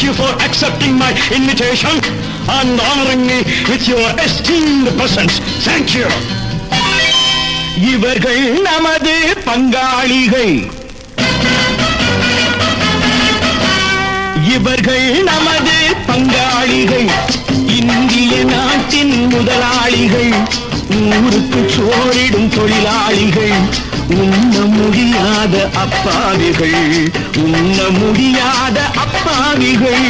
thank you for accepting my invitation and honoring me with your esteemed presence. Thank you. இவர்கள் நமது பங்காளிகள், இவர்கள் நமது பங்காளிகள், இந்திய நாட்டின் முதலாளிகள், ஊருக்கு சோறிடும் தொழிலாளிகள், உண்ண முடியாத அப்பாவிகள், உண்ண முடியாத அப்பாவிகள்.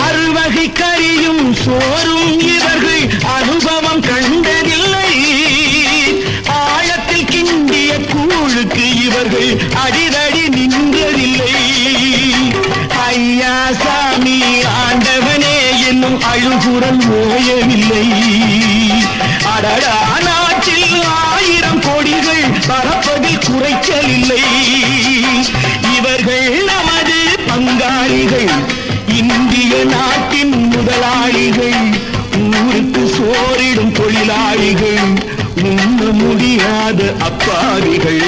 அறுவகை கறியும் சோறும் இவர்கள் அனுபவம் கண்டதில்லை. ஆழத்தில் கிண்டிய கூழுக்கு இவர்கள் அடிதடி நின்றதில்லை. ஐயா சாமி ஆண்டவனே என்னும் அழுகுரல் ஓயவில்லை. அடடா நாட்டில் 1000 கோடிகள் பரப்பதில் குறைச்சலில்லை. இவர்கள் நமது பங்காளிகள், இந்திய நாட்டின் முதலாளிகள், ஊருக்கு சோறிடும் தொழிலாளிகள், உண்ண முடியாத அப்பாவிகள்,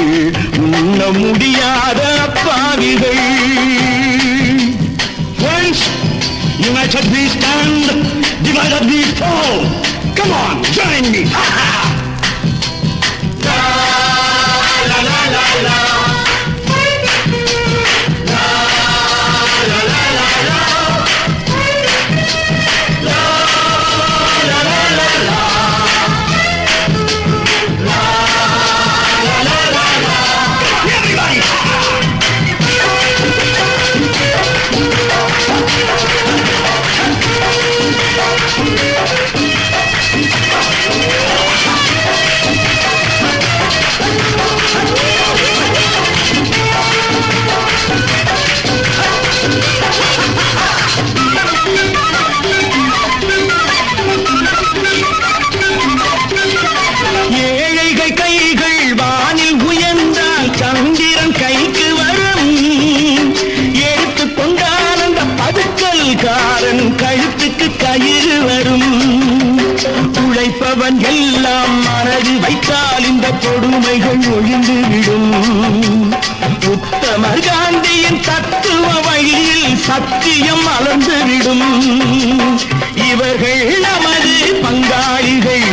உண்ண முடியாத அப்பாவிகள். Friends, united we stand, divided we fall. Come on, join me. La la la la la. கழுத்துக்கு கயிறு வரும். உழைப்பவன் எல்லாம் மனது வைத்தால் இந்த கொடுமைகள் ஒழிந்துவிடும். உத்தமர் காந்தியின் தத்துவ வழியில் சத்தியம் மலர்ந்துவிடும். இவர்கள் நமது பங்காளிகள்,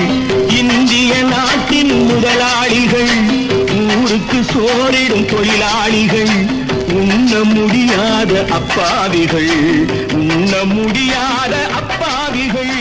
இந்திய நாட்டின் முதலாளிகள், ஊருக்கு சோறிடும் தொழிலாளிகள், உண்ண முடியாத அப்பாவிகள், உண்ண முடியாத அப்பாவிகள்.